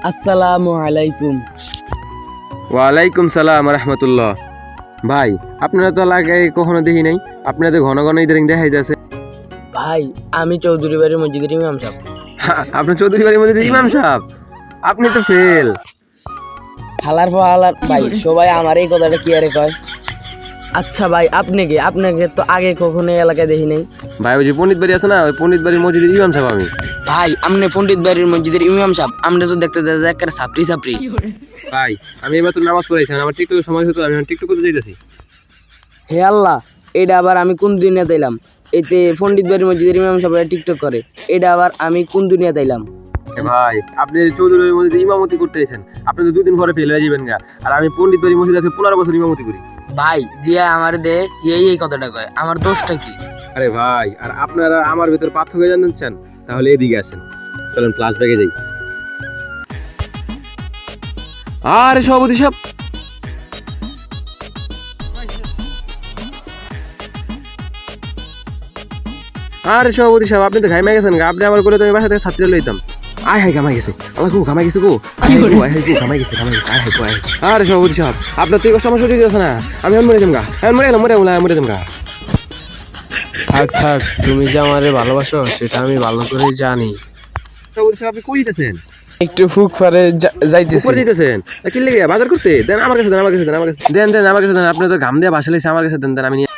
আসসালামু আলাইকুম। ওয়ালাইকুম সালাম রহমতুল্লাহ। ভাই আপনারা তো এলাকায় কখনো দেখি নাই, আপনারা তো ঘন ঘন ইদারিং দেখাই যাচ্ছে। ভাই আমি চৌধুরী বাড়ির মসজিদের ইমাম সাহেব। আপনার চৌধুরী বাড়ির মধ্যে ইমাম সাহেব? আপনি তো ফেল। হালার ভাই সবাই আমার এই কথাটা কি আরে কয়। আচ্ছা ভাই আপনাকে তো আগে কখনো এই এলাকায় দেখি নাই। ভাই ওই যে পণ্ডিত বাড়ি আছে না, ওই পণ্ডিত বাড়ির মসজিদের ইমাম সাহেব আমি। ভাই আপনি পণ্ডিত বাড়ির মসজিদের ইমাম সাহেব, আপনি তো দেখতে যায় একেবারে সাপড়ি। ভাই আমি এবার তো নামাজ পড়াইছিলাম, আমার টিকটকের সময় হতো, আমি টিকটক করতে যাইতেছি। হে আল্লাহ, এটা আবার আমি কোন দুনিয়া তাইলাম? এতে পণ্ডিত বাড়ির মসজিদের ইমাম সাহেব টিকটক করে, এটা আবার আমি কোন দুনিয়া তাইলাম? ভাই আপনি চৌধুরী বাড়ির মসজিদে ইমামতি করতে এসেছেন, আপনি তো 2 দিন পরে ফেল হয়ে যাবেন গা। আর আমি পণ্ডিত বাড়ির মসজিদে আছে 15 বছর ইমামতি করি। ভাই জিয়া আমার দে এই কথাটা কয়, আমার দোষটা কি? আরে ভাই, আর আপনারা আমার ভেতর পার্থক্য জানতে চান, তাহলে এদিকে আসেন, চলেন ক্লাস ব্যাগে যাই। আরে সভাপতি সাহেব, আরে সভাপতি সাহেব, আপনি তো ঘামাই গেছেন গা। আপনি আমার বলে তো আমি বাসা থেকে ছাত্রী লইতাম। আয় হাই ঘামাই গেছে, আমার গো ঘামাই গেছে গো, ঘামাই গেছে আয় হাই গো আয়। আরে সভাপতি সাহেব, আপনার তো এই কষ্ট আমার সহ্য হইতেছে না, আমি এখন মরে যাম গা, এখন মরে যাম গা। থাক তুমি যে আমারে ভালোবাসো সেটা আমি ভালো করেই জানি। সভাপতি সাহেব, আপনি কই যেতেছেন? একটু ফুক ফারে যাইতেছি। উপরে যেতেছেন কি লেগে? বাজার করতে? দেন আমার কাছে, দেন। আপনি তো ঘাম দিয়ে বাসা লাইছে, আমার কাছে দেন, আমি নিয়ে।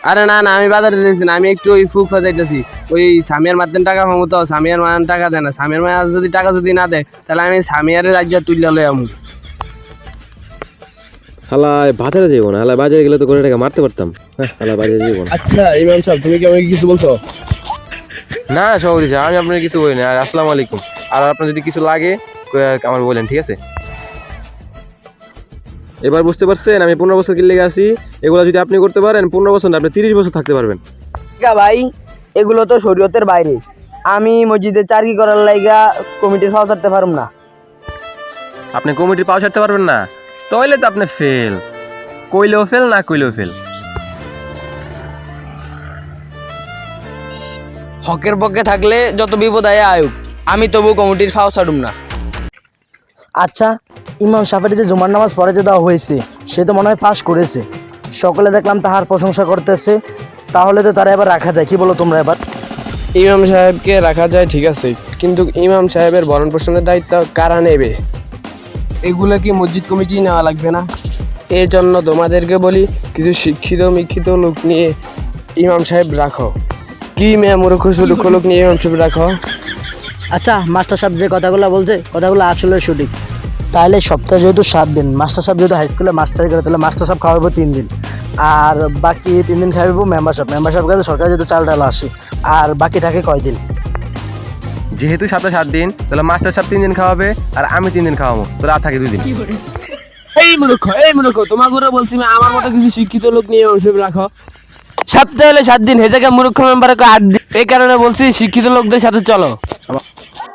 আরে না আমি বাজারে যাইছি না, আমি একটু ওই ফুক ফা যাইতেছি। ওই সামিয়ার মারতেন টাকা পাবো তো, সামিয়ার মান টাকা দেয় না। সামিয়ার মায় যদি টাকা না দেয় তাহলে আমি সামিয়ারের রাজ্য তুলে লই আমু। হালায় বাজারে যাইব না, হালায় বাজারে গেলে তো করে টাকা মারতে পারতাম। হালায় বাজারে যাইব না। আচ্ছা ইমাম সাহেব, তুমি কি আমাকে কিছু বলছো? না সভাপতি সাহেব, আমি আপনার কিছু বলি না। আর আসসালামু আলাইকুম। আর আপনার যদি কিছু লাগে আমার বলেন, ঠিক আছে? এবার বুঝতে পারছেন আমি 15 বছর কি লেগে আছি? এগুলো যদি আপনি করতে পারেন 15 বছর না, আপনি 30 বছর থাকতে পারবেন। ভাই এগুলো তো শরীয়তের বাইরে, আমি মসজিদে চারকি করার লাইগা কমিটির ফাও ছাড়তে পারুম না। আপনি কমিটির পাও ছাড়তে পারবেন না? তাহলে তো আপনি ফেল, কইলেও ফেল, না কইলেও ফেল। হকের পক্ষে থাকলে যত বিপদ আয় আয়ুক, আমি তবু কমিটির ফাও ছাড়ুম না। আচ্ছা, ইমাম সাহেবের যে জুমার নামাজ পড়াতে দেওয়া হয়েছে, সে তো মনে হয় পাশ করেছে। সকলে দেখলাম তাহার প্রশংসা করতেছে, তাহলে তো তারা এবার রাখা যায়। কি বলো তোমরা? এবার ইমাম সাহেবকে রাখা যায় ঠিক আছে, কিন্তু ইমাম সাহেবের ভরণ পোষণের দায়িত্ব কারা নেবে? এগুলো কি মসজিদ কমিটি নেওয়া লাগবে না? এই জন্য তোমাদেরকে বলি, কিছু শিক্ষিত লোক নিয়ে ইমাম সাহেব রাখো। কি মেয়ে মূর্খ সুলুক্ষ লোক নিয়ে ইমাম সাহেব রাখো? আচ্ছা, মাস্টার সাহেব যে কথাগুলো বলছে, কথাগুলো আসলে সঠিক। তাহলে সপ্তাহে যেহেতু 7 দিন, মাস্টার সাহেব যেহেতু হাই স্কুলে মাস্টারি করে, তাহলে মাস্টার সাহেব খাওয়াবো 3 দিন, আর বাকি 3 দিন খাওয়াবো মেম্বার সাহেব কাছে সরকার যেহেতু চাল ডাল আসে, আর বাকি থাকে কয়দিন? যেহেতু 7 দিন, তাহলে মাস্টার সাহেব 3 দিন খাওয়াবে, আর আমি 3 দিন খাওয়াবো, তোর আর থাকে 2 দিন। এই মূর্খ তোমাকে বলছি আমার মতো কিছু শিক্ষিত লোক নিয়ে ইমাম সাহেব রাখো। সপ্তাহে হলে 7 দিন, হে জায়গায় মূর্খ মেম্বারে 8 দিন। এই কারণে বলছি শিক্ষিত লোকদের সাথে চলো।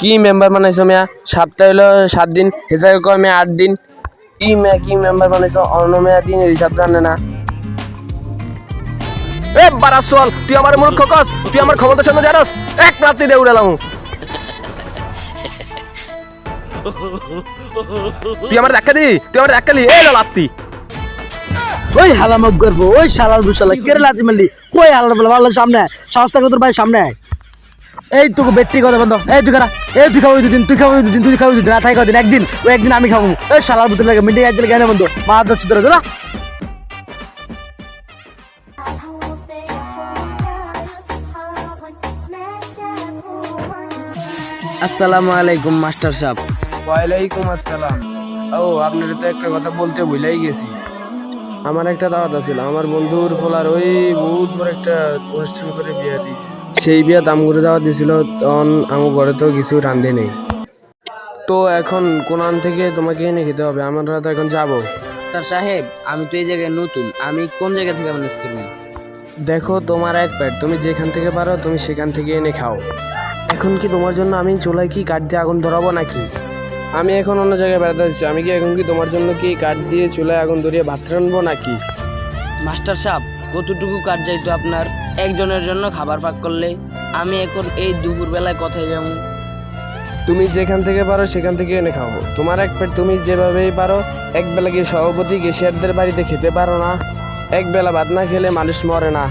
কি মেম্বার বানাইছো মেয়া? সপ্তাহে হলো 7 দিন, হে জায়গায় কয় মেয়া 8 দিন। কি মেম্বার বানাইছো? অন্য মেয়া দিন হিসাব জানে না। এ বারা চল, তুই আমার মূর্খ কস, তুই আমার ক্ষমতার সামনে জানাস, এক রাত্রি দিয়ে উড়ালাম। তুই আমার ধাক্কা দি, এই লো লাত্তি। ওই হালামক করবো, ওই শালার বুশালা কেড়ে লাতি মারলি, কই হালার বলে ভালো সামনে আয়, সাহস থাকলে তোর ভাই সামনে আয়। এই তোকে বেট্টি কথা বন্ধ, এই তুই খারা, এই তুই খাবো দুদিন, তুই খাবো দুদিন, না থাকি কদিন, একদিন আমি খাবো। এই শালার বুতলে লাগে মিটিং একদিন কেন বন্ধু, মা ধরছি তোরা। আসসালামু আলাইকুম মাস্টার সাহেব। ওয়ালাইকুম আসসালাম। ও আপনার তো একটা কথা বলতে ভুলেই গেছি। আমার একটা দাওয়াত আছিল, আমার বন্ধুর ফলার ওই বহুত বড় একটা অনুষ্ঠান করে বিয়া দিই। সেই বিয়া দাম করে দাওয়াত দিছিল, তখন আমার ঘরে তো কিছু রান্ধে নেই। তো এখন কোরআন থেকে তোমাকে এনে খেতে হবে, আমরা তো এখন যাবো। মাস্টার সাহেব, আমি তো এই জায়গায় নতুন, আমি কোন জায়গা থেকে ম্যানেজ করবো? দেখো তোমার এক পেট, তুমি যেখান থেকে পারো তুমি সেখান থেকে এনে খাও। এখন কি তোমার জন্য আমি চুলায় কি কাঠ দিয়ে আগুন ধরাবো নাকি? আমি এখন অন্য জায়গায় বেড়াতে যাচ্ছি, আমি কি এখন কি তোমার জন্য কি কাঠ দিয়ে চুলায় আগুন ধরিয়ে ভাত রানবো নাকি? মাস্টার সাহেব, কতটুকু কাজ যাইতো আপনার একজনের জন্য খাবার পাক করলে? আমি এখন এই দুপুর বেলায় কোথায় যাবো? তুমি যেখান থেকে পারো সেখান থেকে এনে খাও। তোমার এক পেট তুমি যেভাবেই পারো। এক বেলা কি সভাপতি কেশিয়ারদের বাড়িতে খেতে পারো না? এক বেলা ভাত না খেলে মানুষ মরে না।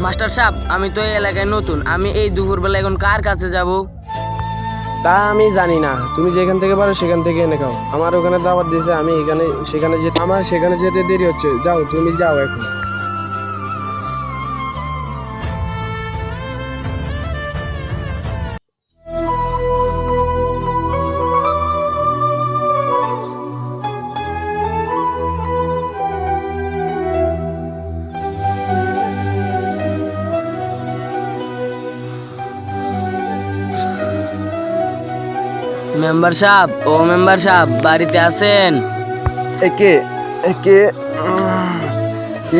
মাস্টার সাহেব, আমি তো এই এলাকায় নতুন, আমি এই দুপুরবেলা এখন কার কাছে যাব? তা আমি জানি না, তুমি যেখান থেকে পারো সেখান থেকে এনে খাও। আমার ওখানে দাওয়াত দিয়েছে, আমি সেখানে যেতে দেরি হচ্ছে। যাও, তুমি যাও এখন। মেম্বার সাহেব, ও মেম্বার সাহেব, বাড়িতে আছেন? একে একে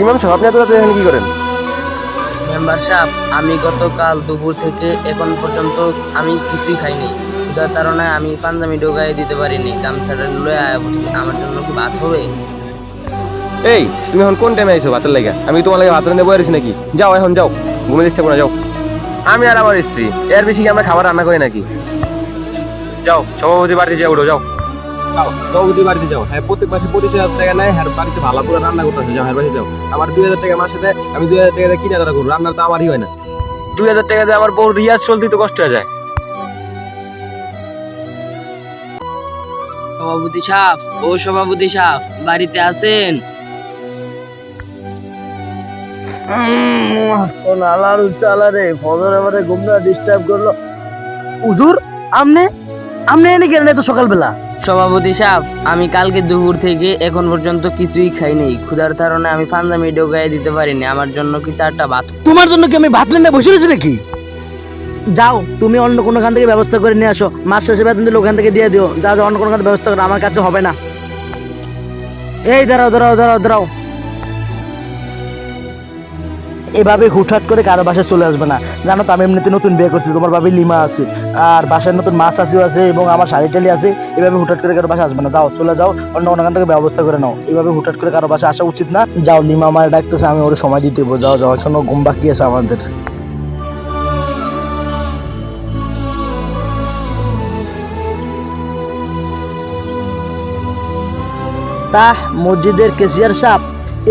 ইমাম সাহেব, আপনি এত রাতে এখানে কি করেন? মেম্বার সাহেব, আমি গতকাল দুপুর থেকে এখন পর্যন্ত আমি কিছুই খাইনি। যার কারণে আমি পাঞ্জাবি ঢোকাই দিতে পারিনি, গামছাটা লয়ে আয়া বসি। আমার জন্য কি ভাত হবে? এই, তুমি এখন কোন টাইমে আইছো ভাতের লাগা? আমি তোমার লাগে ভাত রান্না বয়ে রয়েছি নাকি? যাও এখন যাও, ঘুমে চেষ্টা করো, যাও। আমি আর আমার স্ত্রী, এর বেশি কি আমরা খাবার রান্না করি নাকি? যাও, সভাপতি বাড়িতে যাও, উঠো, যাও। যাও, সভাপতি বাড়িতে যাও। হ্যাঁ, প্রত্যেক মাসে 25,000 টাকা নেয়, হ্যাঁ বাড়িতে ভালো করে রান্না করতেছে। যাও, হ্যাঁ বাড়িতে যাও। আমার 2,000 টাকা মাসে দেয়, আমি 2,000 টাকা দিয়ে কিনে করবো, রান্নার তো আমারই হয় না। 2,000 টাকা দিয়ে আমার বউ রিয়াজ চলতে তো কষ্ট হয়ে যায়। সভাপতি সাহেব, ও সভাপতি সাহেব, বাড়িতে আছেন? কোন আলার চালা রে, ফজর আমারে ঘুমটা ডিস্টার্ব করলো। হুজুর, আমনে আমনে এনে কেন তো সকালবেলা? সভাপতি সাহেব, আমি কালকে দুপুর থেকে এখন পর্যন্ত কিছুই খাইনি। ক্ষুধার কারণে আমি পাঞ্জাবি ঢোকাই দিতে পারিনি। আমার জন্য কি 4টা ভাত? তোমার জন্য কি আমি ভাত লেনে বসে রয়েছি নাকি? যাও, তুমি অন্য কোনো খান থেকে ব্যবস্থা করে নিয়ে আসো। মাস শেষে বেতন দিলে ওখান থেকে দিয়ে দিও। যা, অন্য কোনো খান থেকে ব্যবস্থা করো, আমার কাছে হবে না। এই দাঁড়াও দাঁড়াও দাঁড়াও দাঁড়াও, এভাবে হুটহাট করে কারো বাসায় চলে আসবে না। জানো তো, আমি এমনিতে নতুন বিয়ে করছি, তোমার ভাবি লিমা আছে, আর বাসায় নতুন মাছ আসিও আছে, এবং আমার শাড়ি টালি আছে। এভাবে হুটহাট করে কারো বাসায় আসবে না। যাও, চলে যাও, অন্য কোনো খান থেকে ব্যবস্থা করে নাও। এভাবে হুটহাট করে কারো বাসায় আসা উচিত না। যাও, লিমা আমার ডাকতেছে, আমি ওর সময় দিতে দেবো। যাও যাও, এখনো ঘুম বাকি আছে আমাদের। তা মসজিদের কেশিয়ার সাহেব,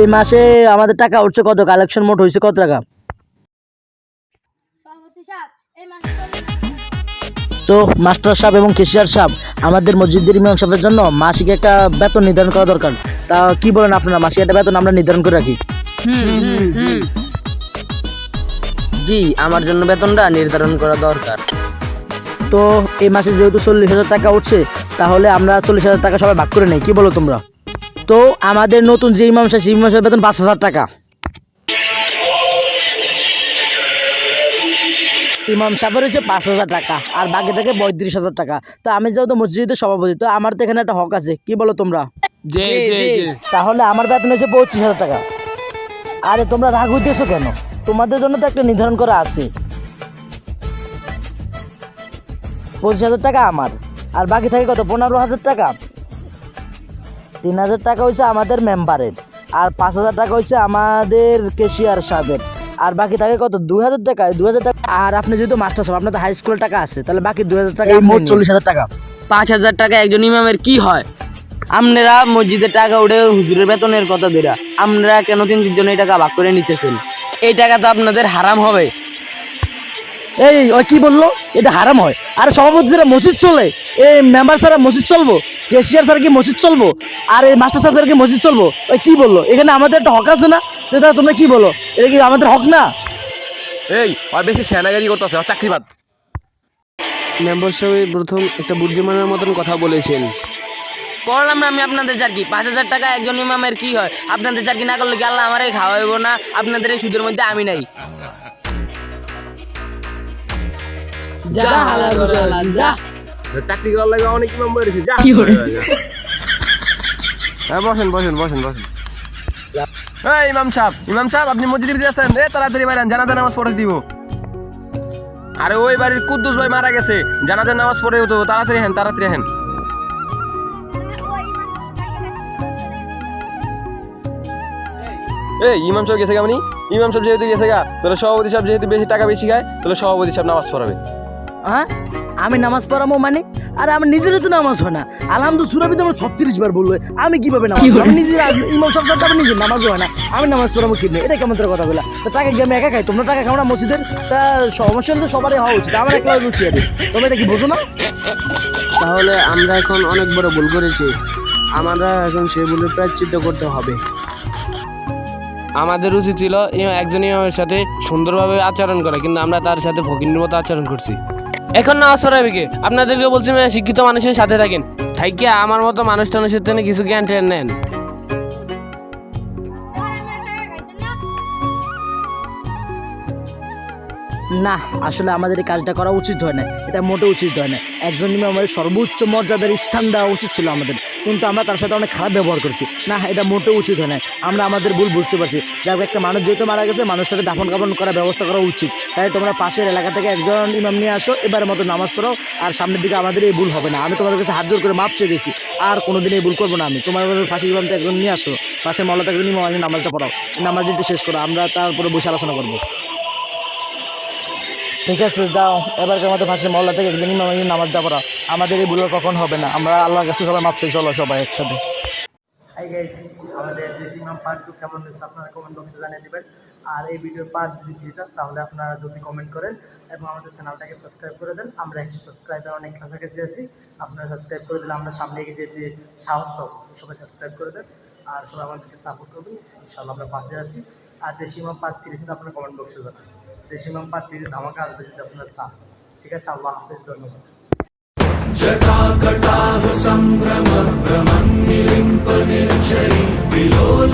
এই মাসে আমাদের টাকা উঠছে কত? কালেকশন মোট হয়েছে কত টাকা? সভাপতি সাহেব, এই মাসে তো মাস্টার সাহেব এবং কেশিয়ার সাহেব, আমাদের মসজিদের ইমাম সাহেবের জন্য মাসিক একটা বেতন নির্ধারণ করা দরকার। তা কি বলেন আপনারা, মাসিক একটা বেতন আমরা নির্ধারণ করে রাখি? জি, আমার জন্য বেতনটা নির্ধারণ করা দরকার। তো এই মাসে যেহেতু 40,000 টাকা উঠছে, তাহলে আমরা 40,000 টাকা সবাই ভাগ করে নেই, কি বলো তোমরা? তো আমাদের নতুন যে ইমাম সাহেব, সেই ইমাম সাহেবের বেতন 5,000 টাকা। ইমাম সাহেবের হচ্ছে 5,000 টাকা, আর বাকি থাকে 32,000 টাকা। তো আমি যেহেতু মসজিদের সভাপতি, তো আমার তো এখানে একটা হক আছে, কি বলো তোমরা? তাহলে আমার বেতন হচ্ছে 25,000 টাকা। আরে তোমরা রাগ হইতেছো কেন? তোমাদের জন্য তো একটা নির্ধারণ করা আছে। 25,000 টাকা আমার, আর বাকি থাকে কত? 15,000 টাকা। 3,000 টাকা হয়েছে আমাদের মেম্বারের, আর 5,000 টাকা হয়েছে আমাদের কেশিয়ার সাহেবের, আর বাকি থাকে কত? 2,000 টাকা। 2,000 টাকা। আর আপনি যেহেতু মাস্টার সাহেব, আপনার তো হাই স্কুলের টাকা আছে, তাহলে বাকি 2,000 টাকা, মোট 40,000 টাকা। 5,000 টাকা একজন ইমামের কি হয়? আপনারা মসজিদের টাকা উঠে হুজুরের বেতনের কথা ধরে আপনারা কেন 3 জন এই টাকা ভাগ করে নিতেছেন? এই টাকা তো আপনাদের হারাম হবে। এই ওই কি বললো? এটা হারাম হয়? আরে সভাপতিরা মসজিদ চলে, এই মেম্বার স্যার মসজিদ চলবো, কেশিয়ার স্যার কি মসজিদ চলবো, আর এই মাস্টার স্যার কি মসজিদ চলবো? ওই কি বললো? এখানে আমাদের একটা হক আছে না? সেটা তোমরা কি বলো? এটা কি আমাদের হক না? এই, আর বেশি সেনাগারি করতেছে, চাকরিবাদ। মেম্বার সাহেব প্রথম একটা বুদ্ধিমানের মতন কথা বলেছেন। করলাম না আমি আপনাদের চারকি। 5,000 টাকা একজন ইমামের কি হয়? আপনাদের চারকি না করলে কি আল্লাহ আমারে খাওয়াইব না? আপনাদের এই সুদের মধ্যে আমি নাই। যা হালাল বুঝালা, যা। চাকরি করার লাগে অনেক ইমাম বেরিয়েছে, যা। হ্যাঁ, বসেন বসেন বসেন বসেন। এই ইমাম সাহেব, আপনি মসজিদে ভিতরে আছেন? তাড়াতাড়ি বাইরেন, জানাজার নামাজ পড়ে দিব। আরে ওই বাড়ির কুদ্দুস ভাই মারা গেছে, জানাজার নামাজ পড়ে হতো, তাড়াতাড়ি হেন, তাড়াতাড়ি হেন। এই ইমাম সাহেব গেছে কেমনি? ইমাম সাহেব যেহেতু গেছে গা, তাহলে সভাপতি সাহেব যেহেতু বেশি টাকা বেশি খায়, তাহলে সভাপতি সাহেব নামাজ পড়াবে। হ্যাঁ, আমি নামাজ পড়াবো মানে? আরে আমি নিজেরই তো নামাজ হয় না। আলহামদু সুরাবি তো আমার 36 বার বললো, আমি কিভাবে নামাজ পড়বো? আমি নিজের ইমাম সাহেব সাথে আমি নিজের নামাজ হয় না, আমি নামাজ পড়াবো কি? এটা কেমন তোর কথা বলা? তো টাকা কি আমি একা খাই? তোমরা টাকা খাও না মসজিদের? তা সমস্যা তো সবারই হওয়া উচিত, আমার একলা কি আছে? তোমরা এটা কি বোঝো না? তাহলে আমরা এখন অনেক বড় ভুল করেছি, আমরা এখন সেই ভুলের প্রায়শ্চিত্ত করতে হবে। আমাদের উচিত ছিল একজন ইমামের সাথে সুন্দরভাবে আচরণ করা, কিন্তু আমরা তার সাথে ফকিরের মতো আচরণ করছি। এখন না সরাবে কে? আপনাদেরকে বলছি শিক্ষিত মানুষের সাথে থাকেন, থাইকে আমার মতো মানুষ টানুষের জন্য কিছু জ্ঞান ট্যান নেন। না, আসলে আমাদের এই কাজটা করা উচিত হয় না, এটা মোটেও উচিত হয় না। একজন ইমামের সর্বোচ্চ মর্যাদার স্থান দেওয়া উচিত ছিল আমাদের, কিন্তু আমরা তার সাথে অনেক খারাপ ব্যবহার করছি। না, এটা মোটেও উচিত হয় না। আমরা আমাদের ভুল বুঝতে পারছি, যাক একটা মানুষ যেহেতু মারা গেছে, মানুষটাকে দাফন কাফন করার ব্যবস্থা করা উচিত। তাই তোমরা পাশের এলাকা থেকে একজন ইমাম নিয়ে আসো, এবারের মতো নামাজ পড়াও, আর সামনের দিকে আমাদের এই ভুল হবে না। আমি তোমাদের কাছে হাত জোর করে মাপ চেয়ে দিয়েছি, আর কোনোদিন এই ভুল করবো না। আমি তোমার পাশে ইমামটা একজন নিয়ে আসো, পাশে মহল্লা একজন ইমাম আনি, নামাজটা পড়াও, নামাজ দিতে শেষ করো, আমরা তারপরে বসে আলোচনা করবো। ঠিক আছে, যাও, এবারকার মতো ফাঁসি মহল্লা থেকে একজন ইমাম নামাজটা পড়া। আমাদের এই ভুল কখন হবে না, আমরা আল্লাহর কাছে সবাই মাপ চাই, চলো সবাই একসাথে। হাই গাইস, আমাদের দেশি ইমাম পার্ট 2 কেমন হয়েছে আপনারা কমেন্ট বক্সে জানিয়ে দেবেন। আর এই ভিডিওর পার্ট যদি দিতে চান তাহলে আপনারা যদি কমেন্ট করেন এবং আমাদের চ্যানেলটাকে সাবস্ক্রাইব করে দেন। আমরা 100 সাবস্ক্রাইবার অনেক কাছাকাছি আছি, আপনারা সাবস্ক্রাইব করে দিলে আমরা সামনে এগিয়ে যেতে সাহস পাবো। সবাই সাবস্ক্রাইব করে দেন আর সবাই আমাদেরকে সাপোর্ট করবেন, ইনশাআল্লাহ আমরা পাশে আছি। আর দেশি ইমাম পার্ট 3 যদি আপনারা কমেন্ট বক্সে জানান, দেশি ইমাম পার্ট 3 ধামাকা আসবে যদি আপনারা চান। ঠিক আছে, আল্লাহ হাফেজ, ধন্যবাদ। जटाकटाह सम्भ्रम भ्रमन्निलिम्प निर्झरि विलोल